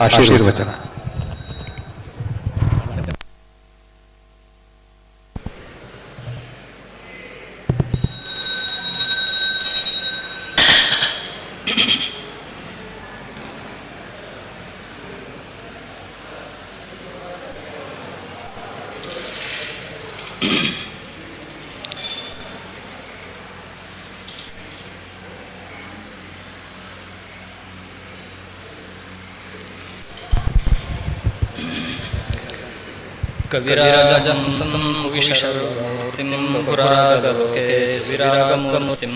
ಆಶೀರ್ವಚನ. ಕವಿರಾಜಹಂಸಂ ವಿಶರ್ವಮೂರ್ತಿಂ ಬಹುರಾಗಲೋಕೆ ಸುವಿರಾಗಮೂರ್ತಿಂ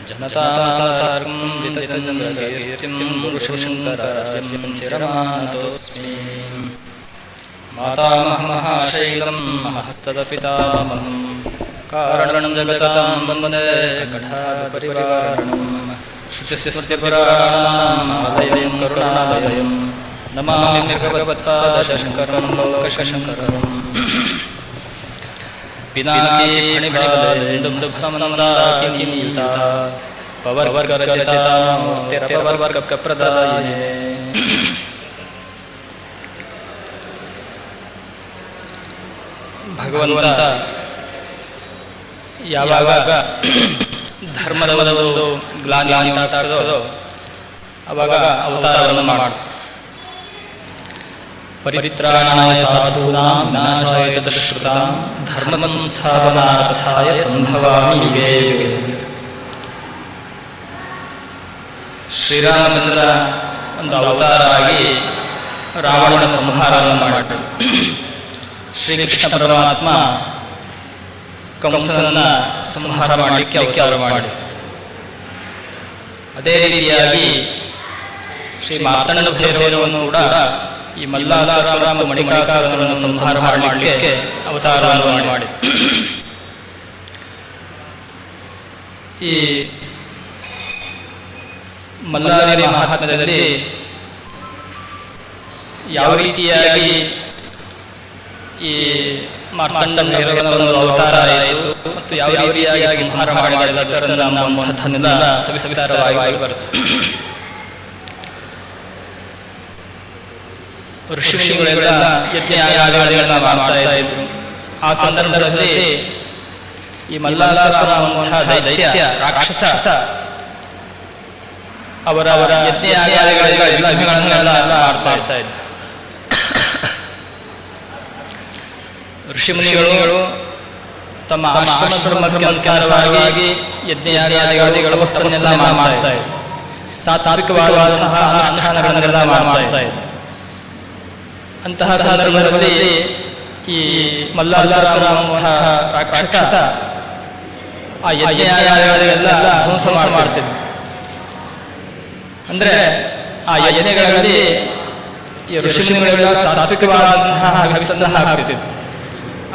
ಜನತಾಸಾರ್ಗಂ ಜಿತಚಂದ್ರಕೀರ್ತಿಂ ಪುರುಷಶಂಕರಾರ್ಯಂ ಚಿರಮಾನತೋಸ್ಮಿ. ಮಾತಾಮಹಮಹಾಶೈಲಂ ಹಸ್ತದಪಿತಾಮಹಂ ಕಾರಣಂ ಜಗತಾಂ ವಂದೇ ಕಠಾಪರಿವಾರಣಂ ಶ್ರುತಿಸ್ಮೃತಿಪುರಾಣಾನಾಂ ಆಲಯಂ ಕರುಣಾಲಯಂ ನಮಾಮಿ ಭಗವತ್ಪಾದಶಂಕರಂ ಲೋಕಶಂಕರಂ. ಪಿನಾಕಿ ಫಣಿಭಾವೇಂದುಸ್ಕಮಂದಾಕಿನೀತಾ ಪವರ್ಗರಚಿತಾ ಮೂರ್ತಿರಪವರ್ಗಪ್ರದಾಯಿನೇ. ಭಗವಂತ ಯಾವಾಗ ಧರ್ಮದ ಒಂದು ಗ್ಲಾನಿ ಉಂಟಾಗ್ತದೋ ಅವಾಗ ಅವತಾರವನ್ನು ಮಾಡ್ತಾರೆ. ಪರಿತ್ರಾಣಾಯ ಸಾಧೂನಾಂ ವಿನಾಶಾಯ ಚ ದುಷ್ಕೃತಾಂ ಧರ್ಮ ಸಂಸ್ಥಾಪನಾರ್ಥಾಯ ಸಂಭವಾಮಿ ಯುಗೇ ಯುಗೇ. ಶ್ರೀರಾಮಚಂದ್ರ ಒಂದು ಅವತಾರ ಆಗಿ ರಾವಣನ ಸಂಹಾರವನ್ನು ಮಾಡಿದರು. ಶ್ರೀಕೃಷ್ಣ ಪರಮಾತ್ಮ ಕಂಸನನ್ನ ಸಂಹಾರ ಮಾಡಲಿಕ್ಕೆ ಅವತಾರ ಮಾಡಿದರು. ಅದೇ ರೀತಿಯಾಗಿ ಶ್ರೀ ಮಾರ್ತಾಂಡ ಭೈರವನನ್ನು ಕೂಡ ಈ ಮಲ್ಲಾಸುರ ಮತ್ತು ಮಣಿಕಾಸುರನನ್ನು ಸಂಹಾರ ಮಾಡಲಿಕ್ಕೆ ಅವತಾರವನ್ನು ಮಾಡಿ ಈ ಮಲ್ಲಾರಿ ಮಹಾತ್ಮ್ಯದಲ್ಲಿ ಯಾವ ರೀತಿಯಾಗಿ ಈ ಮಾರ್ತಾಂಡ ಭೈರವನ ಅವತಾರ ಆಯಿತು ಮತ್ತು ಯಾವ ರೀತಿಯಾಗಿ ಸಂಹಾರ ಮಾಡಿದ ಸವಿಸ್ತಾರವಾಗಿ ಬರುತ್ತೆ. ಋಷಿಗಳೆಲ್ಲ ಯಜ್ಞಯಾಗಾದಿಗಳನ್ನ ಮಾಡ್ತಾ ಇದ್ರು. ಆ ಸಂದರ್ಭದಲ್ಲಿ ಈ ಮಲ್ಲಾಸುರ ದೈತ್ಯ ರಾಕ್ಷಸ ಅವರ ಯಜ್ಞಯಾಗಾದಿಗಳೆಲ್ಲ ಮಾಡ್ತಾ ಇದ್ರು. ಋಷಿಮುನಿಗಳು ತಮ್ಮ ಆಶ್ರಮ ಧರ್ಮಕ್ಕೆ ಅನುಸಾರವಾಗಿ ಯಜ್ಞಯಾಗಾದಿಗಳ ವಸ್ತುವನ್ನೆಲ್ಲ ಮಾಡ್ತಾ ಇದ್ರು. ಸಾತ್ವಿಕವಾದಂತಹ ಅನುಷ್ಠಾನಗಳನ್ನೆಲ್ಲ ಮಾಡ್ತಾ ಇದ್ರು. ಅಂತಹ ಸಂದರ್ಭದಲ್ಲಿ ಈ ಮಲ್ಲಾಸುರ ರಾಕ್ಷಸ ಆ ಯಜ್ಞಯಾಗಾದಿಗಳೆಲ್ಲ ಧ್ವಂಸ ಮಾಡ್ತಿದ್ರು. ಅಂದ್ರೆ ಆ ಯಜ್ಞಗಳಲ್ಲಿ ಈ ಋಷಿಮುನಿಗಳೆಲ್ಲ ಸಾತ್ವಿಕವಾದಂತಹ ಹವಿಸ್ಸನ್ನ ಹಾಕ್ತಿದ್ರು.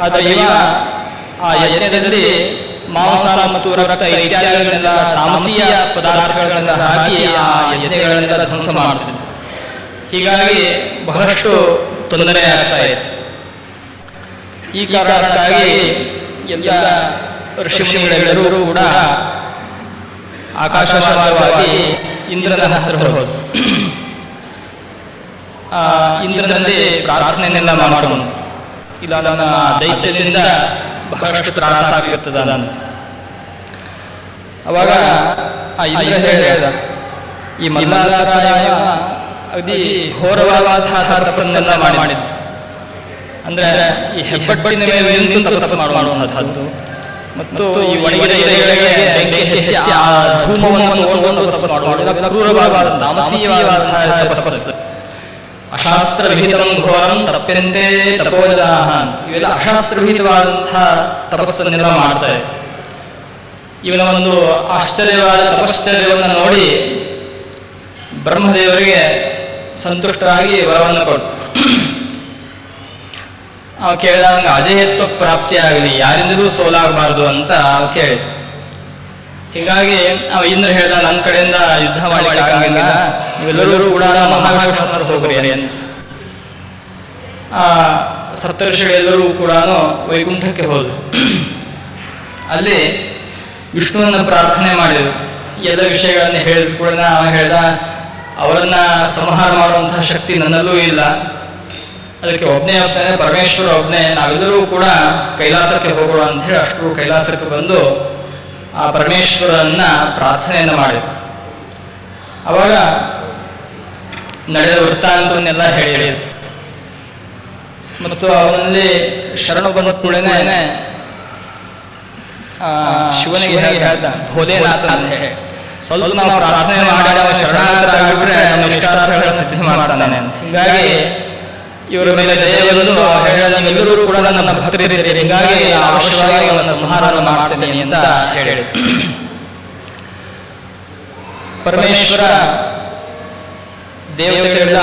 ಆದರೆ ಇವ ಆ ಯಜ್ಞದಲ್ಲಿ ಮಾಂಸ ಮತ್ತು ರಕ್ತ ಇತ್ಯಾದಿಗಳನ್ನೆಲ್ಲ ತಾಮಸೀಯ ಪದಾರ್ಥಗಳನ್ನೆಲ್ಲ ಹಾಕಿ ಆ ಯಜ್ಞಗಳನ್ನೆಲ್ಲ ಧ್ವಂಸ ಮಾಡ್ತಿದ್ರು. ಹೀಗಾಗಿ ಬಹಳಷ್ಟು ತೊಂದರೆ ಆಗ್ತಾ ಇತ್ತು. ಈ ಕಾರಣಕ್ಕಾಗಿ ಎಲ್ಲ ಋಷಿಮುನಿಗಳೆಲ್ಲರೂ ಕೂಡ ಆಕಾಶಮಾರ್ಗವಾಗಿ ಇಂದ್ರನ ಹತ್ರ ಹೋದರು. ಇಂದ್ರನಲ್ಲಿ ಪ್ರಾರ್ಥನೆಯನ್ನೆಲ್ಲ ಮಾಡಿಕೊಂಡು ಇಲ್ಲ ನನ್ನ ದೈತ್ಯದಿಂದ ಬಹಳಷ್ಟು ತ್ರಾಸಾಗುತ್ತದೆ ಅಂತ. ಅವಾಗ ಆ ಇಂದ್ರ ಹೇಳಿದ, ಈ ಮಲ್ಲಾಸುರ ಅಗದಿ ಘೋರವಾದ ತಪಸ್ಸನ್ನೆಲ್ಲ ಮಾಡಿದ. ಅಂದ್ರೆ ಈ ಹೆಬ್ಬಟ್ಟಿನ ಮೇಲೆ ನಿಂತು ತಪಸ್ಸು ಮಾಡುವಂತಹದ್ದು ಮತ್ತು ಈ ಒಣಗಿದ ಎಲೆಗಳಿಗೆ ಬೆಂಕಿ ಹಚ್ಚಿ ಆ ಧೂಮವನ್ನು ತಗೊಂಡು ತಪಸ್ಸು ಮಾಡುವುದು ಕ್ರೂರವಾದ ತಾಮಸೀಯವಾದ ತಪಸ್ಸು. ಅಶಾಸ್ತ್ರ ವಿಹಿತಂ ಘೋರಂ ತಪ್ಪೆಂತೆ ತಪೋಜನಾಃ, ಇವೆಲ್ಲ ಅಶಾಸ್ತ್ರವಿಹಿತವಾದಂತಹ ತಪಸ್ಸನ್ನೆಲ್ಲ ಮಾಡ್ತಾರೆ. ಇವನ ಒಂದು ಆಶ್ಚರ್ಯವಾದ ತಪಶ್ಚರ್ಯವನ್ನು ನೋಡಿ ಬ್ರಹ್ಮದೇವರಿಗೆ ಸಂತುಷ್ಟರಾಗಿ ವರವನ್ನು ಕೊಟ್ಟು ಅವ ಕೇಳಿದಂಗ ಅಜೇಯತ್ವ ಪ್ರಾಪ್ತಿಯಾಗಲಿ, ಯಾರಿಂದಲೂ ಸೋಲಾಗಬಾರದು ಅಂತ ಅವ ಕೇಳಿ. ಹೀಗಾಗಿ ಅವ ಇಂದ್ರ ಹೇಳ್ದ, ನನ್ನ ಕಡೆಯಿಂದ ಯುದ್ಧ ಮಾಡಲಿಕ್ಕಾಗಿಲ್ಲ, ನೀವೆಲ್ಲರೂ ಕೂಡ ಮಹಾವಿಷ್ಣುವಿನ ಹೋಗ್ರಿ ಅಂತ. ಆ ಸಪ್ತರ್ಷಿಗಳೆಲ್ಲರೂ ಕೂಡ ವೈಕುಂಠಕ್ಕೆ ಹೋದ್ರು. ಅಲ್ಲಿ ವಿಷ್ಣುವನ್ನ ಪ್ರಾರ್ಥನೆ ಮಾಡಿದ್ರು. ಎಲ್ಲ ವಿಷಯಗಳನ್ನ ಹೇಳಿದ್ರು ಕೂಡ ಅವ ಹೇಳ್ದ, ಅವರನ್ನ ಸಂಹಾರ ಮಾಡುವಂತಹ ಶಕ್ತಿ ನನ್ನಲ್ಲೂ ಇಲ್ಲ. ಅದಕ್ಕೆ ಒಬ್ಬನೇ ಪರಮೇಶ್ವರ ಒಬ್ಬನೇ, ನಾವೆಲ್ಲರೂ ಕೂಡ ಕೈಲಾಸಕ್ಕೆ ಹೋಗೋಣ ಅಂತ ಹೇಳಿ ಅಷ್ಟರು ಕೈಲಾಸಕ್ಕೆ ಬಂದು ಆ ಪರಮೇಶ್ವರನ್ನ ಪ್ರಾರ್ಥನೆಯನ್ನು ಮಾಡಿದ್ರು. ಅವಾಗ ನಡೆದ ವೃತ್ತಾಂತವನ್ನೆಲ್ಲ ಹೇಳಿ ಮತ್ತು ಅವನಲ್ಲಿ ಶರಣು ಬಂದ ಕೂಡಲೇ ಶಿವನಿಗೆ ಹೇಳ್ದ, ಭೋಲೇನಾಥ ಅಂತ ಹೇಳಿ, ಸ್ವಲ್ಪ ನಾವು ಪ್ರಾರ್ಥನೆ ಮಾಡಿ ಶರಣಾಗತರಾಗಿಬಿಟ್ರೆ ನಮ್ಮ ಇಷ್ಟಾರ್ಥಗಳನ್ನು ಸಿದ್ಧ ಮಾಡ್ತಾನೆ ಅಂತ. ಹೀಗಾಗಿ ಇವರ ಮೇಲೆ ದಯೆಯಲ್ಲೂ ನೀವೆಲ್ಲರೂ ಕೂಡ ನನ್ನ ಭಕ್ತರಿದ್ದೀರಿ, ಹೀಗಾಗಿ ಅವಶ್ಯವಾಗಿ ಅವನ ಸಂಹಾರ ಮಾಡ್ತೇನೆ ಅಂತ ಹೇಳಿದ್ರು. ಪರಮೇಶ್ವರ ದೇವತೆಗಳೆಲ್ಲ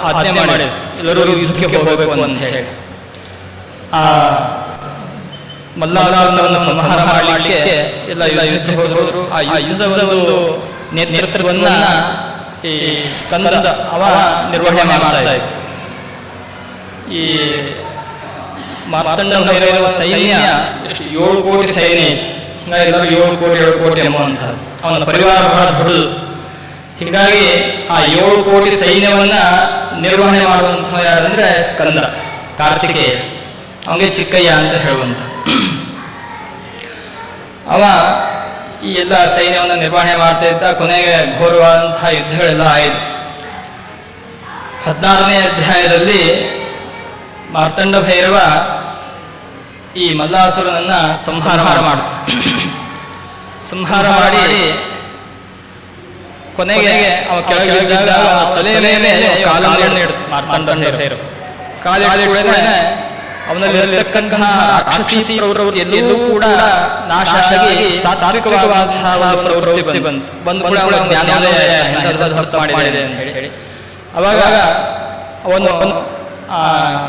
ಆಜ್ಞೆ ಮಾಡಿದ್ರು, ಎಲ್ಲರೂ ಯುದ್ಧಕ್ಕೆ ಹೋಗಬೇಕು ಅಂತ ಹೇಳಿ. ಆ ಮಲ್ಲಾಸುರನನ್ನು ಸಂಹಾರ ಮಾಡಲಿಕ್ಕೆ ಎಲ್ಲ ಯುದ್ಧಕ್ಕೆ ಹೋದರು. ಆ ಯುದ್ಧದ ಒಂದು ನೇತೃತ್ವವನ್ನ ಈ ಸ್ಕಂದ ಅವ ನಿರ್ವಹಣೆ ಮಾಡ್ತಾ ಇತ್ತು. ಈ ಮಾರ್ತಾಂಡ ಭೈರವ ಸೈನ್ಯ ಎಷ್ಟು 7 ಕೋಟಿ ಸೈನ್ಯ ಇತ್ತು. ಹೀಗಾಗಿ ಎಲ್ಲರೂ 7 ಕೋಟಿ ಎಂಬುವಂಥದ್ದು. ಅವನ ಪರಿವಾರ ಬಹಳ ದೊಡ್ಡದು. ಹೀಗಾಗಿ ಆ 7 ಕೋಟಿ ಸೈನ್ಯವನ್ನ ನಿರ್ವಹಣೆ ಮಾಡುವಂಥ ಯಾರಂದ್ರೆ ಸ್ಕಂದ, ಕಾರ್ತಿಕೇಯ, ಅವನಿಗೆ ಚಿಕ್ಕಯ್ಯ ಅಂತ ಹೇಳುವಂಥ. ಅವ ಈ ಎಲ್ಲ ಸೈನ್ಯವನ್ನು ನಿರ್ವಹಣೆ ಮಾಡ್ತಾ ಇದ್ದ. ಕೊನೆಗೆ ಘೋರವಾದಂತಹ ಯುದ್ಧಗಳೆಲ್ಲ ಆಯಿತು. 16ನೇ ಅಧ್ಯಾಯದಲ್ಲಿ ಮಾರ್ತಾಂಡ ಭೈರವ ಈ ಮಲ್ಲಾಸುರನನ್ನ ಸಂಹಾರ ಮಾಡಿ ಕೊನೆಗೆ ಅವ ಕೆಳಗೆ ತಲೆ ಮೇಲೆ ಕಾಲನ್ನು ಇಡುತ್ತೆ. ಮಾರ್ತಾಂಡ ಭೈರವ ಕಾಲಿಡನೆ ಅವನಲ್ಲಿರತಕ್ಕಂತಹ ರಾಕ್ಷಸಿ ಪ್ರವೃತ್ತಿ ಎಲ್ಲವೂ ಕೂಡ ನಾಶ ಆಗಿ ಸಾತ್ವಿಕವಾದಂತಹ ಪ್ರವೃತ್ತಿ ಬಂದು ಕೂಡ ಜ್ಞಾನೋದಯ ಮಾಡಿದೆ ಅಂತ ಹೇಳಿ ಅವಾಗ ಅವನು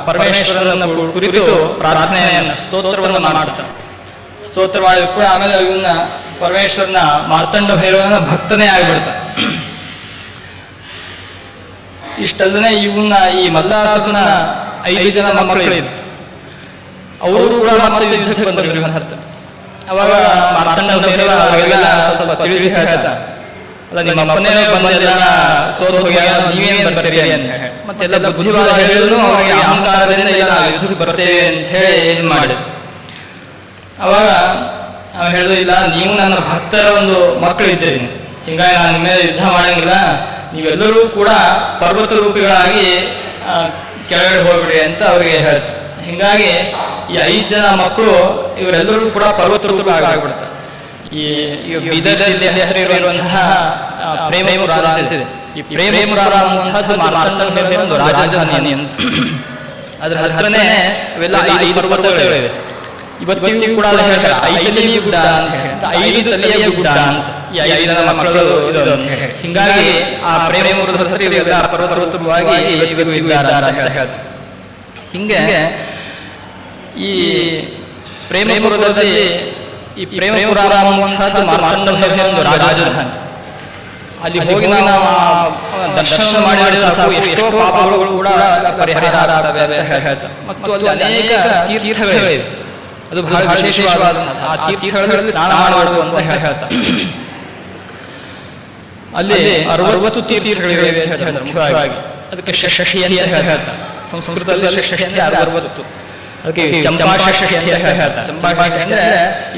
ಪರಮೇಶ್ವರನನ್ನು ಕುರಿತು ಪ್ರಾರ್ಥನೆಯನ್ನು ಸ್ತೋತ್ರವನ್ನು ಮಾಡ್ತಾನೆ. ಸ್ತೋತ್ರ ಮಾಡಿದ ಕೂಡ ಆಮೇಲೆ ಇವನ್ನ ಪರಮೇಶ್ವರನ ಮಾರ್ತಾಂಡ ಭೈರವನ ಭಕ್ತನೇ ಆಗಿಬಿಡ್ತಾನೆ. ಇಷ್ಟಲ್ಲದೆ ಇವನ್ನ ಈ ಮಲ್ಲಾಸುರನ 5 ಜನ ಮಕ್ಕಳಿದ್ರು. ಅವರು ಕೂಡ ಮತ್ತೆ ಯುದ್ಧಕ್ಕೆ ಬಂದರು ಇವನ ಹತ್ರ. ಅವಾಗ ಮಾರ್ತಾಂಡ ಭೈರವ ಅವಾಗೆಲ್ಲ ಸ್ವಲ್ಪ ತಿಳಿಸಿ ಹೇಳ್ತಾ, ಅಲ್ಲ ನಿಮ್ಮ ಮಕ್ಕನೇ ಬಂದೆಲ್ಲ ಸೋತು ಹೋಗ್ಯಾಗ ನೀವೇನು ಬರ್ತೀರಿ ಅಂತ ಹೇಳಿ ಮತ್ತೆಲ್ಲ ಬುದ್ಧಿವಾದ ಹೇಳಿದ್ರು. ಅವರಿಗೆ ಅಹಂಕಾರದಿಂದ ಇಲ್ಲ ಯುದ್ಧಕ್ಕೆ ಬರ್ತೇವೆ ಅಂತ ಹೇಳಿ ಏನು ಮಾಡಿದ್ರು. ಅವಾಗ ನಾವು ಹೇಳಿದ್ರು, ಇಲ್ಲ ನೀವು ನನ್ನ ಭಕ್ತರ ಒಂದು ಮಕ್ಕಳು ಇದ್ದೀರಿ, ಹೀಗಾಗಿ ನಾನು ನಿಮ್ಮ ಮೇಲೆ ಯುದ್ಧ ಮಾಡಂಗಿಲ್ಲ, ನೀವೆಲ್ಲರೂ ಕೂಡ ಪರ್ವತ ರೂಪಿಗಳಾಗಿ ಕೆಳಗಡೆ ಹೋಗ್ಬಿಡಿ ಅಂತ ಅವ್ರಿಗೆ ಹೇಳ್ತಾರೆ. ಹೀಗಾಗಿ ಈ 5 ಜನ ಮಕ್ಕಳು ಇವರೆಲ್ಲರೂ ಕೂಡ ಪರ್ವತ ರೂಪಿಗಳಾಗ್ಬಿಡ್ತಾರೆ. ಈ ಬೀದರ್ ಜಿಲ್ಲೆಯಲ್ಲಿರುವಂತಹ ಪ್ರೇಮಪುರ ಅಂತಿದೆ. ಈ ಪ್ರೇಮಪುರ ಅನ್ನುವಂಥದ್ದು ಮಾರ್ತಾಂಡ ಭೈರವನ ಒಂದು ರಾಜಧಾನಿ ಅಂತ. ಅದ್ರ ಹತ್ರನೇ ಅವೆಲ್ಲ 5 ಪರ್ವತಗಳಿವೆ. ಇವತ್ತಿಗೂ ಕೂಡ 5 ತಲೆಯ ಗುಡ್ಡ ಅಂತ ಹೇಳಿ, 5 ತಲೆಯ ಗುಡ್ಡ ಅಂತ ಈ 5 ಜನ ಮಕ್ಕಳು ಇದು ಅಂತ ಹೇಳಿ. ಹೀಗಾಗಿ ಆ ಪ್ರೇಮಪುರದ ಹತ್ರ ಇವೆಲ್ಲ ಪರ್ವತವಾಗಿ ಇವತ್ತಿಗೂ ಇದ್ದಾರೆ ಅಂತ ಹೇಳ್ತಾರೆ. ಹಿಂಗೆ ಈ ಪ್ರೇಮಪುರದಲ್ಲಿ ಈ ಪ್ರೇಮಪುರ ಅನ್ನುವಂಥದ್ದು ಮಾರ್ತಾಂಡ ಭೈರವನ ಒಂದು ರಾಜಧಾನಿ. ಅಲ್ಲಿ ಹೋಗಿ ನಾವು ದರ್ಶನ ಮಾಡಿದರೆ ಸಾಕು, ಎಷ್ಟೋ ಪಾಪಗಳು ಕೂಡ ಪರಿಹಾರ ಆಗ್ತವೆ ಅಂತ ಹೇಳ್ತಾರೆ. ಮತ್ತು ಅಲ್ಲಿ ಅನೇಕ ತೀರ್ಥಗಳಿವೆ. ಅದು ಬಹಳ ವಿಶೇಷವಾದಂತಹ ಆ ತೀರ್ಥಗಳಲ್ಲಿ ಸ್ನಾನ ಮಾಡುವುದು ಅಂತ ಹೇಳ್ತಾರೆ. ಅಲ್ಲಿ 60 ತೀರ್ಥಗಳಿವೆ ಅಂತ ಹೇಳ್ತಾರೆ ಮುಖ್ಯವಾಗಿ. ಅದಕ್ಕೆ ಷಷ್ಠಿ ಅಂತ ಹೇಳ್ತಾರೆ. ಸಂಸ್ಕೃತದಲ್ಲಿ ಷಷ್ಠಿ ಅಂದ್ರೆ 60. ಅದಕ್ಕೆ ಚಂಪಾಷಷ್ಠಿ ಅಂತ ಹೇಳ್ತಾರೆ. ಚಂಪಾಷಷ್ಠಿ ಅಂದ್ರೆ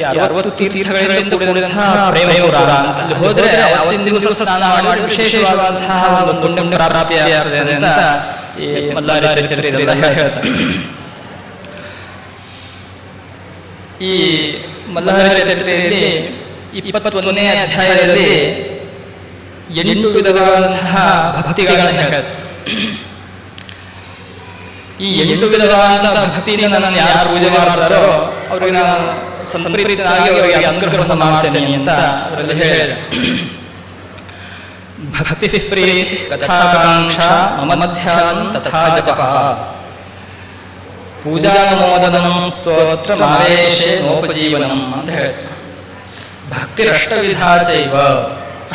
60 ತೀರ್ಥಗಳಿಂದ ಕೂಡಿದಂತಹ ಪ್ರೇಮಪುರ ಅಂತ. ಅಲ್ಲಿ ಹೋದ್ರೆ ಅವತ್ತಿನ ದಿವಸ ಸ್ನಾನ ಮಾಡಿ ವಿಶೇಷವಾದಂತಹ ಒಂದು ಪುಣ್ಯ ಪ್ರಾಪ್ತಿಯಾಗ್ತದೆ ಅಂತ ಈ ಮಲ್ಲಾರ ಚರಿತ್ರೆಯಲ್ಲಿ ಹೇಳ್ತಾರೆ. ಈ ಮಲ್ಲಾರ ಚರಿತ್ರೆಯಲ್ಲಿ 21ನೇ ಅಧ್ಯಾಯದಲ್ಲಿ 8 ವಿಧವಾದಂತಹ ಭಕ್ತಿಗಳನ್ನು ಹೇಳ್ತಾರೆ. ಈ 8 ವಿಧವಾದಂತಹ ಭಕ್ತಿಯಿಂದ ನಾನು ಯಾರು ಪೂಜೆ ಮಾಡ್ತಾರೋ ಅವರಿಗೆ ನಾನು ಸಂಪ್ರೀತನಾಗಿ ಅವರಿಗೆ ಅನುಗ್ರಹವನ್ನು ಮಾಡ್ತೇನೆ ಅಂತ ಅದರಲ್ಲಿ ಹೇಳಿದೆ. ಭಕ್ತಿ ಪ್ರೀತಿ ಕಥಾಕಾಂಕ್ಷ ಮಮ ಮಧ್ಯಾಹ್ನ ತಥಾ ಜಪಃ ಪೂಜಾನೋದನಂ ಸ್ತೋತ್ರ ಮಾವೇಶೆ ನೋಪಜೀವನಂ ಅಂತ ಹೇಳ್ತಾರೆ. ಭಕ್ತಿರಷ್ಟವಿಧ ಚೈವ,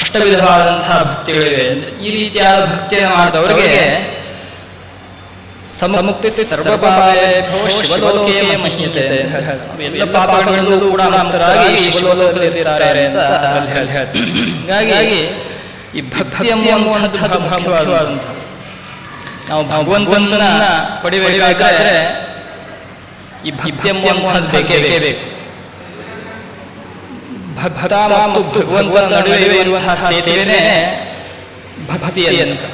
8 ವಿಧವಾದಂತಹ ಭಕ್ತಿಗಳಿವೆ. ಈ ರೀತಿಯಾದ ಭಕ್ತಿಯನ್ನು ಮಾಡಿದವರಿಗೆ ಸಮುಕ್ತಿ ಸರ್ವಪಾಪೇಭ್ಯೋ ಶಿವಲೋಕೆ ಮಹ್ಯತೆ, ಎಲ್ಲ ಪಾಪಗಳಿಂದಲೂ ಕೂಡ ಮುಕ್ತರಾಗಿ ಶಿವಲೋಕದಲ್ಲಿರ್ತಾರೆ ಅಂತ ಹೇಳ್ತಾರೆ. ಹೀಗಾಗಿ ಈ ಭಕ್ತಿ ಎಂಬುವಂಥದ್ದು ಮುಖ್ಯವಾದಂಥ. ನಾವು ಭಗವಂತನನ್ನ ಪಡಿಬೇಕಾದ್ರೆ ಈ ಭಕ್ತಿ ಎಂಬುವಂಥದ್ದು ಬೇಕೇ ಬೇಕು. ಭಕ್ತ ಮತ್ತು ಭಗವಂತನ ನಡುವೆ ಇರುವಂತಹ ಸೇತುವೆನೇ ಭಕ್ತಿ ಅಂತ.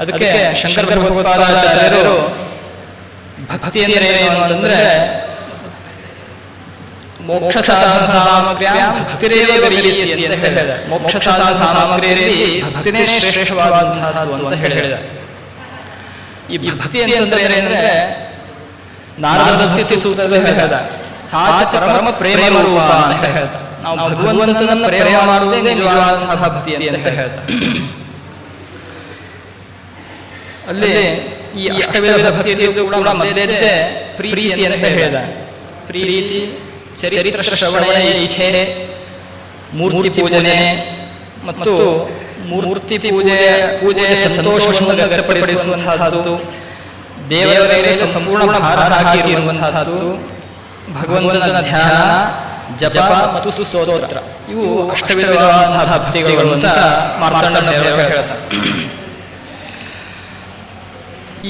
ಅದಕ್ಕೆ ಶಂಕರ ಭಗವತ್ಪಾದಾಚಾರ್ಯರು ಭಕ್ತಿ ಅಂದರೆ ಏನು ಅಂತಂದ್ರೆ ಮೋಕ್ಷ ಸಾಧನ ಸಾಮಗ್ರ್ಯಾಂ ಭಕ್ತಿರೇವ ಗರೀಯಸಿ ಅಂತ ಹೇಳಿದ. ಮೋಕ್ಷ ಸಾಧನ ಸಾಮಗ್ರಿಯಲ್ಲಿ ಭಕ್ತಿನೇ ಶ್ರೇಷ್ಠವಾದಂತಹದ್ದು ಅಂತ ಹೇಳಿದ. ಈ ಭಕ್ತಿ ಅಂತಂದ್ರೆ ಏನಂದ್ರೆ ನಾರದ ಭಕ್ತಿ ಸೂತ್ರದಲ್ಲಿ ಹೇಳಿದ ಸಾಚ ಪರಮ ಪ್ರೇಮ ರೂಪ ಅಂತ ಹೇಳ್ದ. ನಾವು ಭಗವಂತನನ್ನ ಪ್ರೇಮ ಮಾಡುವುದೇ ನಿಜವಾದಂತಹ ಭಕ್ತಿ ಅಂತ ಹೇಳ್ದ. ಅಲ್ಲಿ ಈ ಅಷ್ಟವಿಧದ ಭಕ್ತಿಯು ಕೂಡ ಮೊದಲೇ ಪ್ರೀತಿ ಅಂತ ಹೇಳಿದ. ಪ್ರೀತಿ, ಚರಿತ್ರ ಶ್ರವಣೆ ಇಚ್ಛೆ, ಮೂರ್ತಿ ಪೂಜನೆ ಮತ್ತು ಮೂರ್ತಿ ಪೂಜೆಯ ಸಂತೋಷವನ್ನು ವ್ಯಕ್ತಪಡಿಸುವಂತಹದ್ದು, ದೇವರ ಮೇಲೆ ಸಂಪೂರ್ಣ ಭಾರ ಹಾಕಿರುವಂತಹದ್ದು, ಭಗವಂತನ ಧ್ಯಾನ, ಜಪ ಮತ್ತು ಸ್ತೋತ್ರ, ಇವು ಅಷ್ಟವಿಧವಾದಂತಹ ಭಕ್ತಿಗಳು ಅಂತ ಮಾರ್ತಾಂಡ ದೇವರು ಹೇಳ್ತಾರೆ.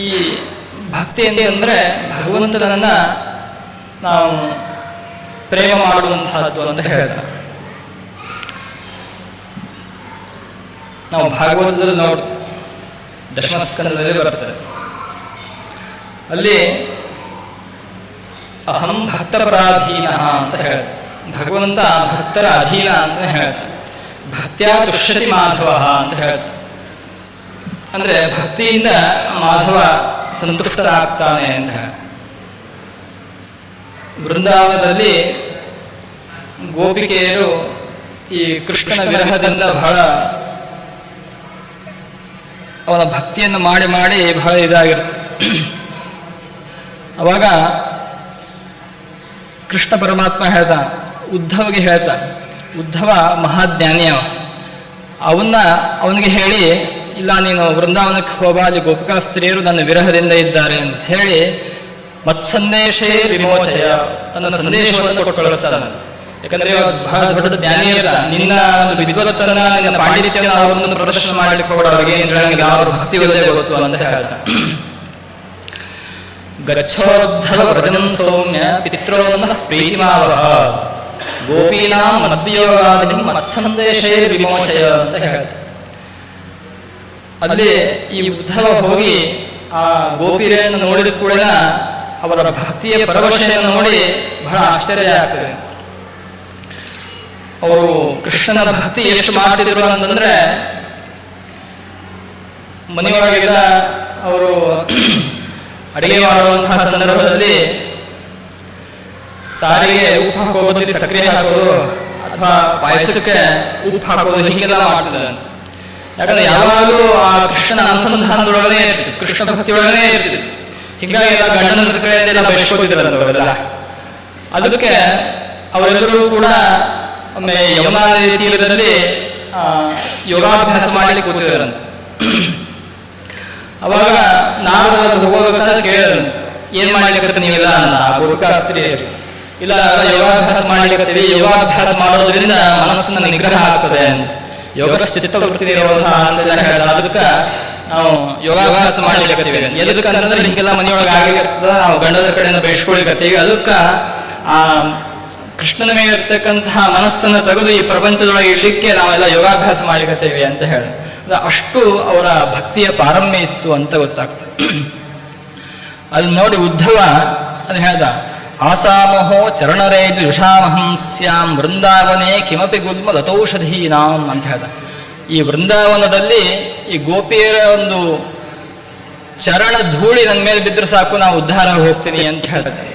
ಈ ಭಕ್ತಿ ಅಂದರೆ ಭಗವಂತನನ್ನ ನಾವು ಪ್ರೇಮ ಮಾಡುವಂತಹದ್ದು ಅಂತ ಹೇಳ್ತಾರೆ. ನಾವು ಭಾಗವತದಲ್ಲಿ ನೋಡ್ತೇವೆ, ದಶಮಸ್ಕಂದದಲ್ಲಿ ಬರ್ತದೆ. ಅಲ್ಲಿ ಅಹಂ ಭಕ್ತಪರಾಧೀನ ಅಂತ ಹೇಳ್ತಾರೆ. ಭಗವಂತ ಭಕ್ತರ ಅಧೀನ ಅಂತ ಹೇಳ್ತಾರೆ. ಭಕ್ತ್ಯಾ ತುಷ್ಯತಿ ಮಾಧವ ಅಂತ ಹೇಳ್ತಾರೆ. ಅಂದ್ರೆ ಭಕ್ತಿಯಿಂದ ಮಾಧವ ಸಂತುಷ್ಟನಾಗ್ತಾನೆ ಅಂತ ಹೇಳ. ವೃಂದಾವನದಲ್ಲಿ ಗೋಪಿಕೆಯರು ಈ ಕೃಷ್ಣನ ವಿರಹದಿಂದ ಬಹಳ ಅವನ ಭಕ್ತಿಯನ್ನು ಮಾಡಿ ಮಾಡಿ ಬಹಳ ಇದಾಗಿರುತ್ತೆ. ಅವಾಗ ಕೃಷ್ಣ ಪರಮಾತ್ಮ ಹೇಳ್ದ, ಉದ್ಧವಗೆ ಹೇಳ್ತ, ಉದ್ಧವ ಮಹಾಜ್ಞಾನಿ ಅವನಿಗೆ ಹೇಳಿ, ಇಲ್ಲ ನೀನು ವೃಂದಾವನಕ್ಕೆ ಹೋಗ, ಅಲ್ಲಿ ಗೋಪಿಕಾ ಸ್ತ್ರೀಯರು ನನ್ನ ವಿರಹದಿಂದ ಇದ್ದಾರೆ ಅಂತ ಹೇಳಿ ಮತ್ಸಂದೇಶೇ ವಿಮೋಚಯ, ತನ್ನ ಸಂದೇಶವನ್ನು ಕೊಟ್ಟು ಕಳಿಸ್ತಾನೆ. ಯಾಕಂದ್ರೆ ಬಹಳ ದೊಡ್ಡ ಜ್ಞಾನಿಯರ ನಿನ್ನ ವಿದ್ವತ್ತನ, ನಿನ್ನ ಪಾಂಡಿತ್ಯನ ಅವರನ್ನು ಪ್ರದರ್ಶನ ಮಾಡಲಿಕ್ಕೆ ಕೂಡ ಅವ್ರಿಗೆ ಅವ್ರ ಭಕ್ತಿ ಇಲ್ಲದೆ ಗೊತ್ತು ಅಂತ ಹೇಳ್ತಾರೆ. ಗಚ್ಚೋದ್ಧವ ವ್ರಜಂ ಸೌಮ್ಯ ಪಿತ್ರೋನ್ನ ಪ್ರೀತಿಮಾವಹ ಗೋಪೀನಾಂ ಮದ್ಯೋಗಾದಿ ಮತ್ಸಂದೇಶೇ ವಿಮೋಚಯ ಅಂತ ಹೇಳ್ತಾರೆ. ಅಲ್ಲಿ ಈ ಉದ್ಧವ ಹೋಗಿ ಆ ಗೋಪಿಯರನ್ನು ನೋಡಿದ ಕೂಡ ಅವರ ಭಕ್ತಿಯ ಪರವಶೆಯನ್ನು ನೋಡಿ ಬಹಳ ಆಶ್ಚರ್ಯ ಆಗ್ತದೆ. ಅವರು ಕೃಷ್ಣನ ಭಕ್ತಿ ಎಷ್ಟು ಮಾಡ್ತಿದ್ರು ಅಂತಂದ್ರೆ, ಮನೆಯೊಳಗೆಲ್ಲ ಅವರು ಅಡಿಗೆ ಮಾಡುವಂತಹ ಸಂದರ್ಭದಲ್ಲಿ ಸಾರಿಗೆ ಉಪ್ಪು ಹಾಕೋದು, ಸಕ್ಕರೆ ಹಾಕೋದು ಅಥವಾ ಪಾಯಸಕ್ಕೆ ಉಪ್ಪು ಹಾಕೋದು, ಹೀಗೆಲ್ಲ ಮಾಡ್ತಿದ್ದಾರೆ. ಯಾಕಂದ್ರೆ ಯಾವಾಗಲೂ ಆ ಕೃಷ್ಣನ ಅನುಸಂಧಾನದೊಳಗನೆ ಇರ್ತಿತ್ತು, ಕೃಷ್ಣ ಭಕ್ತಿಯೊಳಗನೆ ಇರ್ತಿತ್ತು. ಹೀಗಾಗಿ ಎಲ್ಲ ಗಂಡನ ಸಕ್ಕರೆಯನ್ನೆಲ್ಲ ಬಯಸ್ಕೋತಿದ್ರಂತವರೆಲ್ಲ. ಅದಕ್ಕೆ ಅವರೆಲ್ಲರೂ ಕೂಡ ಒಮ್ಮೆ ಯಮುನಾ ನದಿ ತೀರದಲ್ಲಿ ಯೋಗಾಭ್ಯಾಸ ಮಾಡಲಿಕ್ಕೆ ಕೂತಿದ್ರಂತೆ. ಅವಾಗ ನಾರದರು ಹೋಗಬೇಕಾದ್ರೆ ಕೇಳಿದ್ರು, ಏನ್ ಮಾಡ್ಲಿಕ್ಕೆ ನೀವೆಲ್ಲ ಅಂತ ಗೋಪಿಕಾ ಸ್ತ್ರೀಯರು. ಇಲ್ಲ ಯೋಗಾಭ್ಯಾಸ ಮಾಡ್ಲಿಕ್ಕೆ, ಯೋಗಾಭ್ಯಾಸ ಮಾಡೋದ್ರಿಂದ ಮನಸ್ಸನ್ನ ನಿಗ್ರಹ ಆಗ್ತದೆ ಅಂತ, ಯೋಗ ಚಿತ್ತವೃತ್ತಿ ನಿರೋಧ ಅಂತ ಹೇಳ್ತಾರೆ. ಅದಕ್ಕೆ ನಾವು ಯೋಗಾಭ್ಯಾಸ ಮಾಡ್ಲಿಕ್ಕೆ ಎದಕ್ಕಂದ್ರೆ ಹಿಂಗೆಲ್ಲ ಮನೆಯೊಳಗೆ ಆಗಿರ್ತದ, ನಾವು ಗಂಡದ ಕಡೆಯಿಂದ ಬಯಸ್ಕೊಳಿಕತ್ತೀವಿ. ಅದಕ್ಕೆ ಆ ಕೃಷ್ಣನ ಮೇಲೆ ಇರ್ತಕ್ಕಂತಹ ಮನಸ್ಸನ್ನು ತೆಗೆದು ಈ ಪ್ರಪಂಚದೊಳಗೆ ಇಡ್ಲಿಕ್ಕೆ ನಾವೆಲ್ಲ ಯೋಗಾಭ್ಯಾಸ ಮಾಡ್ಲಿಕ್ಕತ್ತೇವೆ ಅಂತ ಹೇಳಿ, ಅಷ್ಟು ಅವರ ಭಕ್ತಿಯ ಪಾರಮ್ಯ ಇತ್ತು ಅಂತ ಗೊತ್ತಾಗ್ತದೆ. ಅಲ್ಲಿ ನೋಡಿ ಉದ್ಧವ ಅದು ಹೇಳ್ದ, ಆಸಾಮಹೋ ಚರಣರೇಜು ಋಷಾಮಹಂ ಸ್ಯಾಂ ವೃಂದಾವನೇ ಕಿಮಪಿ ಗುಲ್ಮ ಲತೌಷಧೀನಾಂ ಅಂತ ಹೇಳ್ದ. ಈ ವೃಂದಾವನದಲ್ಲಿ ಈ ಗೋಪಿಯರ ಒಂದು ಚರಣ ಧೂಳಿ ನನ್ನ ಮೇಲೆ ಬಿದ್ದರೂ ಸಾಕು, ನಾವು ಉದ್ಧಾರ ಹೋಗ್ತೀನಿ ಅಂತ ಹೇಳ್ತಾರೆ.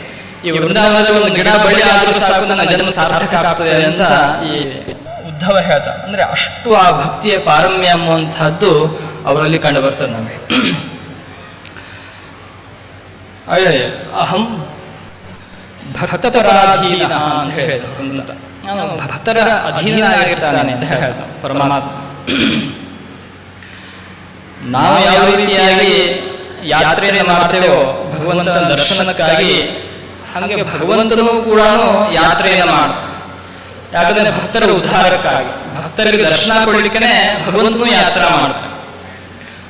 ಈ ವೃಂದಾವನದ ಒಂದು ಗಿಡ ಬಳ್ಳಿ ಆದರೂ ಸಾಕು, ನನ್ನ ಜನ್ಮ ಸಾರ್ಥಕ ಆಗ್ತದೆ ಅಂತ ಈ ಉದ್ಧವ ಹೇಳ್ತ. ಅಂದ್ರೆ ಅಷ್ಟು ಆ ಭಕ್ತಿಯ ಪಾರಮ್ಯ ಎಂಬುವಂತಹದ್ದು ಅವರಲ್ಲಿ ಕಂಡು ಬರ್ತದೆ ನಮಗೆ. ಅಹಂ ಭಕ್ತಪರಾಧೀನ ಅಂತ ಹೇಳಿದ, ಭಕ್ತರ ಅಧೀನ ಆಗಿರ್ತಾನೆ ಅಂತ ಹೇಳ್ದ ಪರಮಾತ್ಮ. ನಾವು ಯಾವ ರೀತಿಯಾಗಿ ಯಾತ್ರೆಯನ್ನು ಮಾಡ್ತೇವೋ ಭಗವಂತನ ದರ್ಶನಕ್ಕಾಗಿ, ಹಾಗೆ ಭಗವಂತನೂ ಕೂಡ ಯಾತ್ರೆಯನ್ನು ಮಾಡ್ತಾನೆ. ಯಾಕಂದ್ರೆ ಭಕ್ತರ ಉದ್ಧಾರಕ್ಕಾಗಿ, ಭಕ್ತರಿಗೆ ದರ್ಶನ ಕೊಡ್ಲಿಕ್ಕೆ ಭಗವಂತನು ಯಾತ್ರಾ ಮಾಡ್ತಾನೆ.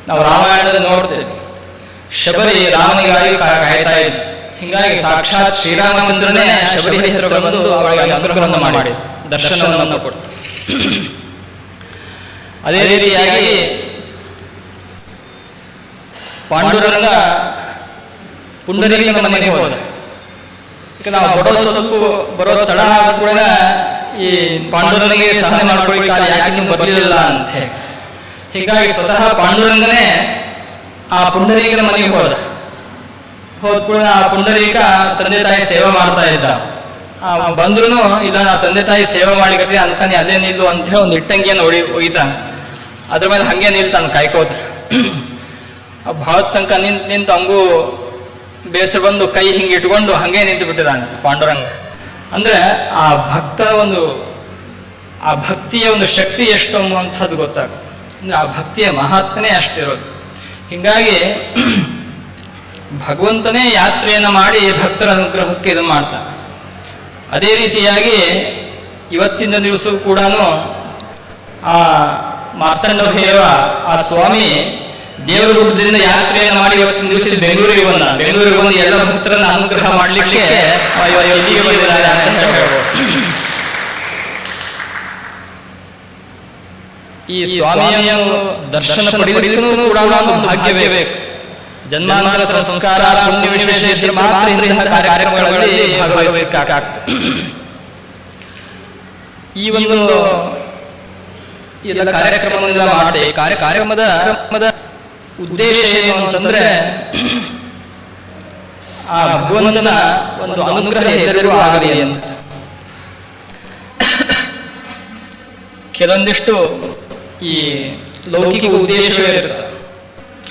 ನಾವು ರಾಮಾಯಣದಲ್ಲಿ ನೋಡ್ತೇವೆ, ಶಬರಿ ರಾಮನಿಗಾಗಿ ಕಾಯ್ತಾ ಇದ್ದ. ಹೀಗಾಗಿ ಸಾಕ್ಷಾತ್ ಶ್ರೀರಾಮಚಂದ್ರನೇ ಶಬರಿ ಹತ್ರ ಬಂದು ಅವಳಿಗೆ ಅನುಗ್ರಹವನ್ನು ಮಾಡಿ ದರ್ಶನವನ್ನು ಕೊಟ್ಟು, ಅದೇ ರೀತಿಯಾಗಿ ಪಾಂಡುರಂಗ ಪುಂಡರೀಕನ ಮನೆಗೆ ಹೋದ. ಈಗ ನಾವು ಬರೋ ತಡ ಕೂಡ ಈ ಪಾಂಡುರಂಗನಿಗೆ ಸಹನೆ ಮಾಡ್ಕೊಳ್ಳಿಕ್ಕೆ ಯಾಕೆ ನೀವು ಬರಲಿಲ್ಲ ಅಂತ ಹೇಳಿ. ಹೀಗಾಗಿ ಸ್ವತಃ ಪಾಂಡುರಂಗನೇ ಆ ಪುಂಡರೀಕನ ಮನೆಗೆ ಹೋದ ಕೂಡ ಆ ಪುಂಡರೀಕ ತಂದೆ ತಾಯಿ ಸೇವೆ ಮಾಡ್ತಾ ಇದ್ದ. ಬಂದ್ರು ಇಲ್ಲ, ನಾ ತಂದೆ ತಾಯಿ ಸೇವೆ ಮಾಡಿಕತ್ತಿ ಅನ್ಕಾನಿ ಅಲ್ಲೇ ನಿಲ್ಲು ಅಂತ ಹೇಳಿ ಒಂದು ಇಟ್ಟಂಗಿಯನ್ನು ಒಯ್ತಾನ. ಅದ್ರ ಮೇಲೆ ಹಂಗೆ ನಿಲ್ತಾನ ಕಾಯ್ಕೋತ. ಭಾಳ ತನಕ ನಿಂತು ಹಂಗೂ ಬೇಸರ ಬಂದು ಕೈ ಹಿಂಗೆ ಇಟ್ಕೊಂಡು ಹಂಗೆ ನಿಂತು ಬಿಟ್ಟಿದ್ದಾನೆ ಪಾಂಡುರಂಗ. ಅಂದ್ರೆ ಆ ಭಕ್ತಿಯ ಒಂದು ಶಕ್ತಿ ಎಷ್ಟು ಅನ್ನುವಂಥದ್ದು ಗೊತ್ತಾಗುತ್ತೆ. ಅಂದ್ರೆ ಆ ಭಕ್ತಿಯ ಮಹಾತ್ಮನೇ ಅಷ್ಟಿರೋದು. ಹೀಗಾಗಿ ಭಗವಂತನೇ ಯಾತ್ರೆಯನ್ನು ಮಾಡಿ ಭಕ್ತರ ಅನುಗ್ರಹಕ್ಕೆ ಇದು ಮಾಡ್ತಾನೆ. ಅದೇ ರೀತಿಯಾಗಿ ಇವತ್ತಿನ ದಿವಸವೂ ಕೂಡ ಆ ಮಾರ್ತಾಂಡ ಭೈರವ ಆ ಸ್ವಾಮಿ ದೇವರ ರೂಪದಿಂದ ಯಾತ್ರೆಯನ್ನು ಮಾಡಿ ಇವತ್ತಿನ ದಿವಸ ಬೆಂಗಳೂರಿಗೆ ಬಂದು ಎಲ್ಲ ಭಕ್ತರನ್ನ ಅನುಗ್ರಹ ಮಾಡಲಿಕ್ಕೆ ಇಲ್ಲಿಗೆ ಬಂದಿದ್ದಾರೆ ಅಂತ ಹೇಳ್ಬೋದು. ಈ ಸ್ವಾಮಿಯ ದರ್ಶನ ಪಡೆಯಲಿಕ್ಕೂ ಕೂಡ ಒಂದು ಭಾಗ್ಯವೇ ಬೇಕು. ಜನ್ಮಾಂತರ ಸಂಸ್ಕಾರ ಪುಣ್ಯ ವಿಶೇಷ ಇದ್ರೆ ಮಾತ್ರ ಇಂತಹ ಕಾರ್ಯಕ್ರಮಗಳಲ್ಲಿ ಭಾಗವಹಿಸಬೇಕಾಗ್ತದೆ. ಈ ಒಂದು ಎಲ್ಲ ಕಾರ್ಯಕ್ರಮವನ್ನು ಮಾಡಿ ಕಾರ್ಯಕ್ರಮದ ಉದ್ದೇಶ ಏನು ಅಂತಂದ್ರೆ ಆ ಭಗವಂತನ ಒಂದು ಅನುಗ್ರಹ ಎಲ್ಲರಿಗೂ ಆಗಲಿ ಅಂತ. ಕೆಲವೊಂದಿಷ್ಟು ಈ ಲೌಕಿಕ ಉದ್ದೇಶವೇ ಇರುತ್ತೆ,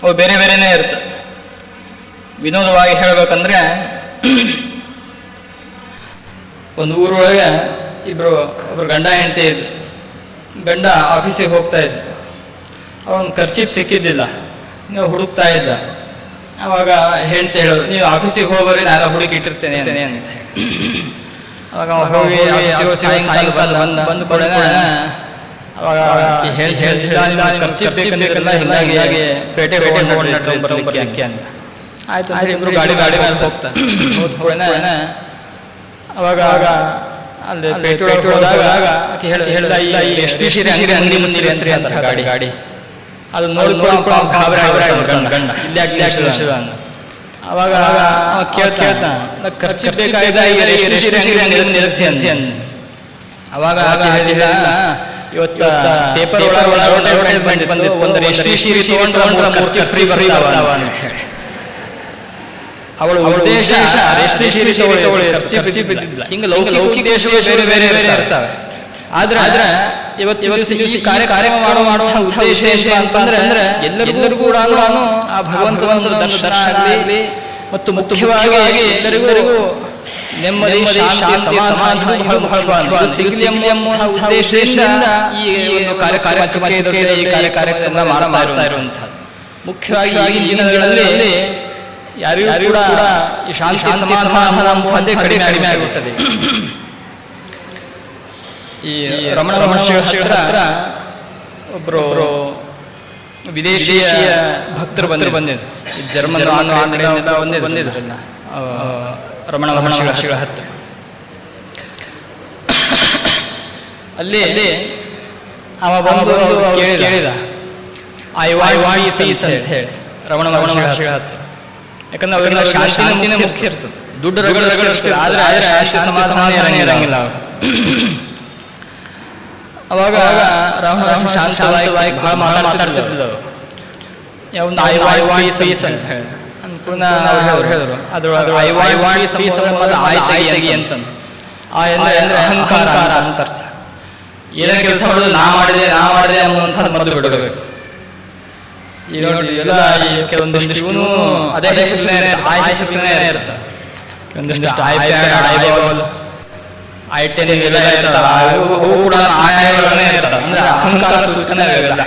ಅವು ಬೇರೆ ಬೇರೆನೇ ಇರುತ್ತೆ. ವಿನೋದವಾಗಿ ಹೇಳ್ಬೇಕಂದ್ರೆ, ಒಂದು ಊರೊಳಗೆ ಒಬ್ರು ಗಂಡ ಹೆಂಡತಿ ಇದ್ರು. ಗಂಡ ಆಫೀಸಿಗೆ ಹೋಗ್ತಾ ಇದ್ದ, ಅವನು ಖರ್ಚಿಪ್ ಸಿಕ್ಕಿದ್ದಿಲ್ಲ, ನೀವು ಹುಡುಕ್ತಾ ಇದ್ದ. ಅವಾಗ ಹೆಂಡತಿ ಹೇಳೋದು, ನೀವು ಆಫೀಸಿಗೆ ಹೋಗ್ಬರ್ರಿ, ನಾನು ಹುಡುಕಿ ಇಟ್ಟಿರ್ತೇನೆ ಅಂತ ಹೇಳಿ. ಅವಾಗ ಹೋಗಿ ಸಾಯಂಕಾಲ ಬಂದು ಕೂಡ ಅವಾಗ ಹೀಗಾಗಿ ಪೇಟೆ ಬರ್ಲಿಕ್ಕೆ ಅಂತ ಆಯ್ತು. ಇಬ್ರು ಗಾಡಿ ಮೇಲೆ ಹೋಗ್ತಾನೆ. ಅವಾಗ ಅಲ್ಲಿ ಪೇಟೆ ಹೋದಾಗ ಹೇಳ್ದ, ಎಷ್ಟು ಸೀರೆ ಅಂಗಡಿ ಮುಂದೆ ಹೆಸರಿ ಅಂತ ಗಾಡಿ ಅದು ನೋಡ್ಕೊಂಡು ಗಂಡ ಇಲ್ಲಿ. ಅವಾಗ ಕೇಳ್ತಾನ, ಖರ್ಚು ಬೇಕಾಗಿದೆ ಅವಾಗ ಇವತ್ತ ಪೇಪರ್ ಅಡ್ವರ್ಟೈಸ್ಮೆಂಟ್ ಬಂದಿತ್ತು, ಒಂದು ರೇಷ್ಮೆ ಸೀರೆ ತಗೊಂಡ್ರೆ ಫ್ರೀ ಬರ್ತಾವ ಅಂತ ಹೇಳಿ. ಅವಳು ಉದ್ದೇಶ ರೇಷ್ಮೆ ಸೀರೆ ಖರ್ಚು ಬಿದ್ದಿಲ್ಲ. ಹಿಂಗೆ ಲೌಕಿಕ ದೇಶವೇ ಬೇರೆ ಬೇರೆ ಬೇರೆ ಇರ್ತವೆ. ಆದ್ರೆ ಇವತ್ತು ಈ ಕಾರ್ಯಕ್ರಮ ಮಾಡುವ ಉದ್ದೇಶ ಅಂತಂದ್ರೆ ಎಲ್ಲರಿಗೂ ಕೂಡ ಆ ಭಗವಂತನ ದರ್ಶನ ಆಗಲಿ, ಮತ್ತು ಮುಖ್ಯವಾಗಿ ಎಲ್ಲರಿಗೂ ನೆಮ್ಮದಿ, ಶಾಂತಿ, ಸಮಾಧಾನ ಸಿಗಲಿ ಎಂಬ ಉದ್ದೇಶದಿಂದ ಈ ಕಾರ್ಯಕ್ರಮ ಮಾಡ್ತಾ ಇರುವಂಥದ್ದು. ಮುಖ್ಯವಾಗಿ ಈಗಿನ ದಿನಗಳಲ್ಲಿ ಯಾರಿಗೂ ಕೂಡ ಈ ಶಾಂತಿ ಸಮಾಧಾನ ಅಂತಂದೇ ಕಡಿಮೆ ಆಗಿಬಿಟ್ಟದೆ. ಈ ರಮಣ ಮಹರ್ಷಿಗಳ ಹತ್ರ ಒಬ್ರು ವಿದೇಶಿಯ ಭಕ್ತರು ಬಂದಿದ್ರು. ಜರ್ಮನ್ ಬಂದಿದ್ರು ರಮಣ ಮಹರ್ಷಿಗಳ ಹತ್ರ. ಅಲ್ಲಿ ಅವ ಬಂದು ಕೇಳಿದ, ಐ ವಾಂಟ್ ಪೀಸ್ ಅಂತ ಹೇಳಿ ರಮಣ ಮಹರ್ಷಿಗಳ ಹತ್ರ. ಯಾಕಂದ್ರೆ ಅವರೆಲ್ಲ ಶಾಂತಿನೇ ಮುಖ್ಯ ಇರ್ತದೆ, ದುಡ್ಡು ರಗಡ ಆದ್ರೆ ಸಮಾಧಾನ ಇರಂಗಿಲ್ಲ. ಅವಾಗ ರಮಣ ಶಾಂತವಾಗಿ ಬಹಳ ಮಾತಾಡ್ತಿದ್ರು. ಒಂದು ಐ ವಾಂಟ್ ಪೀಸ್ ಅಂತ ಹೇಳಿ ಅವ್ರು ಹೇಳಿದ್ರು. ಅದ್ರೊಳಗೆ ಆಯ್ತಾಗಿ ಅಂತಂದು ಅಂದ್ರೆ ಅಹಂಕಾರ ಅಂತ ಅರ್ಥ. ಏನೇ ಕೆಲಸ ಮಾಡೋದು ನಾ ಮಾಡಿದೆ ಅನ್ನುವಂಥದ್ದು ಮೊದಲು ಬಿಡಬೇಕು. ಈಗ ನೋಡಿ ಎಲ್ಲ ಕೆಲವೊಂದಿಷ್ಟು ಇವನು ಅದೇ ಹೆಸರಿನೇ ಇರುತ್ತೆ. ಒಂದಿಷ್ಟು ಐಬಾಲ್ ಐಟೆನ್ ಇವೆಲ್ಲ ಇರ್ತವೆ, ಅವು ಕೂಡ ಆಯಾಮಗಳೇ ಇರ್ತವೆ. ಅಂದ್ರೆ ಅಹಂಕಾರ ಸೂಚನೆ ಇರಲ್ಲ.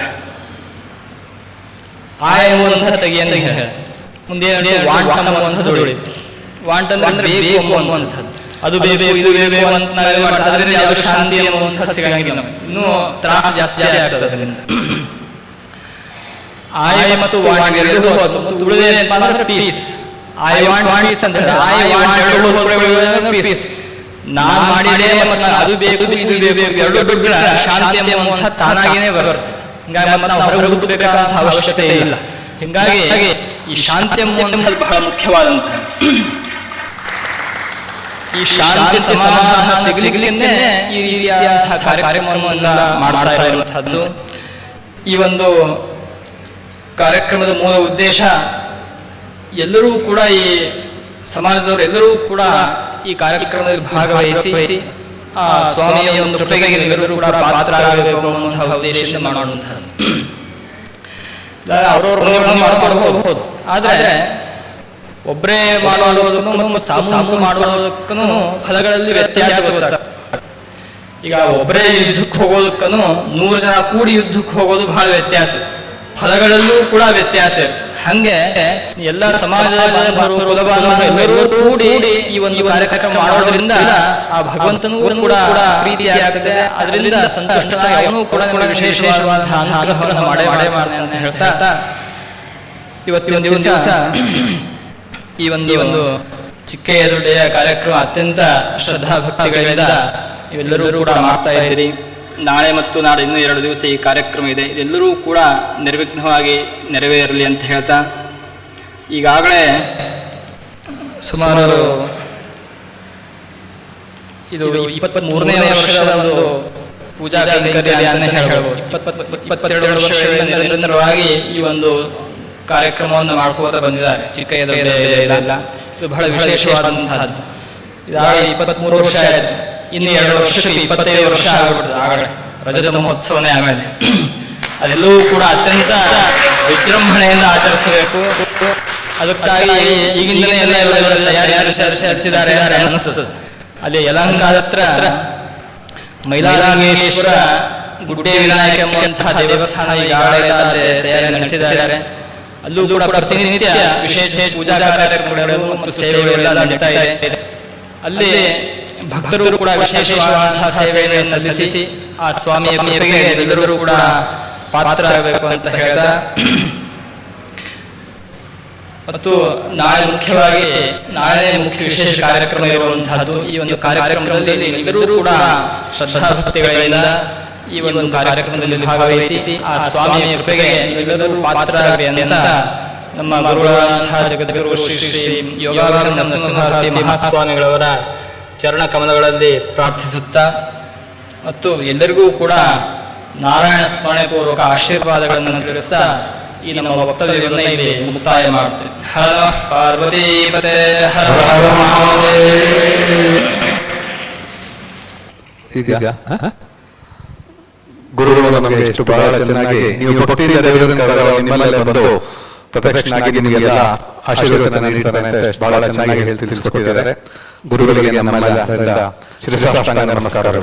ಆಯ ಎಂಬುವಂತಹ ತೆಗಿಯಂತ ಮುಂದೆ ವಾಂಟ್ ಅನ್ನುವಂಥದ್ದು ಉಳಿತು. ವಾಂಟ್ ಅಂದ್ರೆ ಬೇಕು ಅನ್ನುವಂಥದ್ದು. ಅದು ಬೇಕು ಇದು ಬೇಕು ಅಂತ ನಾವೇನು ಮಾಡ್ತಾ ಅದರಿಂದ ಯಾವುದು ಶಾಂತಿ ಅನ್ನುವಂಥದ್ದು ಸಿಗಂಗಿಲ್ಲ ನಮಗೆ, ಇನ್ನೂ ತ್ರಾಸ ಜಾಸ್ತಿ ಆಗ್ತದೆ ಅದರಿಂದ. ಆಯ್ ಮತ್ತು ವಾಂಟ್ ಎರಡು ಹೋತು, ಮತ್ತು ಉಳಿದೇನಪ್ಪ ಅಂದ್ರೆ ಪೀಸ್. ಐ ವಾಂಟ್ ಪೀಸ್ ಅಂತ ಐ ವಾಂಟ್ ಪೀಸ್, ನಾನು ಮಾಡಿದೆ ಮತ್ತು ಅದು ಬೇಕು ಇದು ಬೇಕು ಎರಡು ಬಿಟ್ಟರೆ ಶಾಂತಿ ಅನ್ನುವಂಥ ತಾನಾಗೇನೆ ಬರುತ್ತೆ. ಹಿಂಗಾಗಿ ಮತ್ತೆ ನಾವು ಹೊರಗೆ ಹುಡುಕಬೇಕಾದಂಥ ಅವಶ್ಯಕತೆ ಇಲ್ಲ. ಹಿಂಗಾಗಿ ಈ ಶಾಂತಿ ಅನ್ನುವಂಥದ್ದು ಬಹಳ ಮುಖ್ಯವಾದಂಥ, ಈ ಶಾಂತಿ ಸಮಾಧಾನ ಸಿಗಲಿಕ್ಕೆ ಈ ರೀತಿಯಾದಂತಹ ಕಾರ್ಯಕ್ರಮವನ್ನ ಮಾಡ್ತಾ ಇರುವಂತಹದ್ದು. ಈ ಒಂದು ಕಾರ್ಯಕ್ರಮದ ಮೂಲ ಉದ್ದೇಶ ಎಲ್ಲರೂ ಕೂಡ ಈ ಸಮಾಜದವರು ಎಲ್ಲರೂ ಕೂಡ ಈ ಕಾರ್ಯಕ್ರಮದಲ್ಲಿ ಭಾಗವಹಿಸಿ ಆ ಸ್ವಾಮಿಯ ಒಂದು ಕೃಪೆಗೆ ಎಲ್ಲರೂ ಕೂಡ ಪಾತ್ರರಾಗಬೇಕು ಅನ್ನುವಂತಹ ಉದ್ದೇಶದಿಂದ ಮಾಡುವಂತಹದ್ದು. ಅವರವರು ಮಾಡಬಹುದು, ಆದರೆ ಒಬ್ಬರೇ ಮಾಡುವುದಕ್ಕೂ ಸಾಮೂಹಿಕ ಮಾಡುವುದಕ್ಕೂ ಫಲಗಳಲ್ಲಿ ವ್ಯತ್ಯಾಸ ಗೊತ್ತಾಗ್ತದೆ. ಈಗ ಒಬ್ಬರೇ ಯುದ್ಧಕ್ಕೆ ಹೋಗೋದಕ್ಕೂ 100 ಜನ ಕೂಡಿ ಯುದ್ಧಕ್ಕೆ ಹೋಗೋದು ಬಹಳ ವ್ಯತ್ಯಾಸ, ಫಲಗಳಲ್ಲೂ ಕೂಡ ವ್ಯತ್ಯಾಸ ಇರುತ್ತೆ. ಹಂಗೆ ಎಲ್ಲ ಸಮಾಜದ ಎಲ್ಲರೂ ಕೂಡಿ ಈ ಒಂದು ಕಾರ್ಯಕ್ರಮ ಮಾಡೋದ್ರಿಂದ ಆ ಭಗವಂತನೂ ಕೂಡ ಪ್ರೀತಿ ಆಗ್ತದೆ, ಅದರಿಂದ ಸಂತುಷ್ಟನಾಗಿ ಅವನು ಕೂಡ ವಿಶೇಷವಾದ ಅನುಗ್ರಹವನ್ನು ಮಾಡೇ ಮಾಡ್ತಾನೆ ಅಂತ ಹೇಳ್ತಾ ಇವತ್ತಿನ ದಿವಸ ಈ ಒಂದು ಚಿಕ್ಕೆಯದುಡೆಯ ಕಾರ್ಯಕ್ರಮ ಅತ್ಯಂತ ಶ್ರದ್ಧಾ ಭಕ್ತಿಗಳಿಂದ ಇವೆಲ್ಲರೂ ಕೂಡ ಮಾಡ್ತಾ ಇದ್ದೀರಿ. ನಾಳೆ ಮತ್ತು ನಾಳೆ ಇನ್ನೂ 2 ದಿವಸ ಈ ಕಾರ್ಯಕ್ರಮ ಇದೆ. ಇದೆಲ್ಲರೂ ಕೂಡ ನಿರ್ವಿಘ್ನವಾಗಿ ನೆರವೇರಲಿ ಅಂತ ಹೇಳ್ತಾ, ಈಗಾಗಲೇ ಸುಮಾರು ಇದು 23ನೇ ವರ್ಷದ ಒಂದು ಪೂಜಾ ಕೈಂಕರ್ಯ ಅಂತ ಹೇಳ್ಬೋದು. 22 ವರ್ಷಗಳಿಂದ ನಿರಂತರವಾಗಿ ಈ ಒಂದು ಕಾರ್ಯಕ್ರಮವನ್ನು ಮಾಡ್ಕೋತಾ ಬಂದಿದ್ದಾರೆ ಚಿಕ್ಕೆಯದುಡೆಯಲ್ಲ. ಇದು ಬಹಳ ವಿಶೇಷವಾದಂತಹದ್ದು. ಇದಾಗಲೇ 23 ವರ್ಷ ಆಯಿತು, ಇನ್ನು 2 ವರ್ಷಕ್ಕೆ 25 ವರ್ಷ ಆಗ್ಬಿಡ್ತದೆ. ಆಗಲೇ ರಜತ ಮಹೋತ್ಸವನೇ ಆಮೇಲೆ ಅದೆಲ್ಲವೂ ಕೂಡ ಅತ್ಯಂತ ವಿಜೃಂಭಣೆಯಿಂದ ಆಚರಿಸಬೇಕು. ಅದಕ್ಕಾಗಿ ಈಗಿಂದಲೇ ಎಲ್ಲ ತಯಾರಿ ನಡೆಸಿದ್ದಾರೆ ಅನಿಸ್ತದೆ. ಅಲ್ಲಿ ಯಲಹಂಕದ ಹತ್ರ ಮೈಲಾರಲಿಂಗೇಶ್ವರ ಗುಡ್ಡೆ ವಿನಾಯಕ ಎಂಬಂತಹ ದೇವಸ್ಥಾನ ಈಗಾಗಲೇ ತಯಾರಿ ನಡೆಸಿದ್ದಾರೆ. ಅಲ್ಲೂ ಕೂಡ ಪ್ರತಿನಿತ್ಯ ವಿಶೇಷ ಪೂಜಾ ಕಾರ್ಯಕ್ರಮಗಳು ಮತ್ತು ಸೇವೆಗಳೆಲ್ಲ ನಡೀತಾ ಇದೆ. ಅಲ್ಲಿ ಭಕ್ತರು ಕೂಡ ವಿಶೇಷವಾದಂತಹ ಸೇವೆಯನ್ನು ಸಲ್ಲಿಸಿ ಆ ಸ್ವಾಮಿಯ ಕೃಪೆಗೆ ಎಲ್ಲರೂ ಕೂಡ ಪಾತ್ರರಾಗಬೇಕು ಅಂತ ಹೇಳ್ತಾ, ಮತ್ತು ನಾಳೆ ಮುಖ್ಯ ವಿಶೇಷ ಕಾರ್ಯಕ್ರಮ ಇರುವಂತಹದ್ದು. ಈ ಒಂದು ಕಾರ್ಯಕ್ರಮದಲ್ಲಿ ಎಲ್ಲರೂ ಕೂಡ ಶ್ರದ್ಧಾ ಭಕ್ತಿಗಳಿಂದ ಈ ಒಂದು ಕಾರ್ಯಕ್ರಮದಲ್ಲಿ ಭಾಗವಹಿಸಿ ಆ ಸ್ವಾಮಿಯ ಕೃಪೆಗೆ ಎಲ್ಲರೂ ಪಾತ್ರರಾಗಲಿ ಅಂತ ನಮ್ಮ ಗುರುಗಳಾದಂತಹ ಜಗದ್ಗುರು ಶ್ರೀ ಶ್ರೀ ಯೋಗಾನಂದ ನರಸಿಂಹಭಾರತಿ ಮಹಾಸ್ವಾಮಿಗಳವರ ಚರಣ ಕಮಲಗಳಲ್ಲಿ ಪ್ರಾರ್ಥಿಸುತ್ತಾ, ಮತ್ತು ಎಲ್ಲರಿಗೂ ಕೂಡ ನಾರಾಯಣ ಸ್ಮರಣೆ ಪೂರ್ವಕ ಆಶೀರ್ವಾದಗಳನ್ನು ತಿಳಿಸ್ತಾ ಈ ನಮ್ಮ ವಕ್ತವ್ಯವನ್ನು ಇಲ್ಲಿ ಮುಕ್ತಾಯ ಮಾಡ್ತೇವೆ. ಹರ ಪಾರ್ವತಿ ಪತೆ ಹರ ಈಗ ಗುರುಗಳು ನಮಗೆ ಎಷ್ಟು ಬಹಳ ಚೆನ್ನಾಗಿ ನೀವು ಭಕ್ತಿಯಿಂದ ನಿಮ್ಮಲ್ಲೇ ಬಂದು ಪ್ರತ್ಯಕ್ಷನಾಗಿ ನಿಮಗೆಲ್ಲ ಆಶೀರ್ವಚನ ನೀಡ್ತಾರೆ ಅಂತ ಬಹಳ ಚೆನ್ನಾಗಿ ತಿಳಿಸಿಕೊಟ್ಟಿದ್ದಾರೆ. ಗುರುಗಳಿಗೆ ನಮ್ಮೆಲ್ಲ ಶಿರಸಾಷ್ಟಾಂಗ ನಮಸ್ಕಾರಗಳು.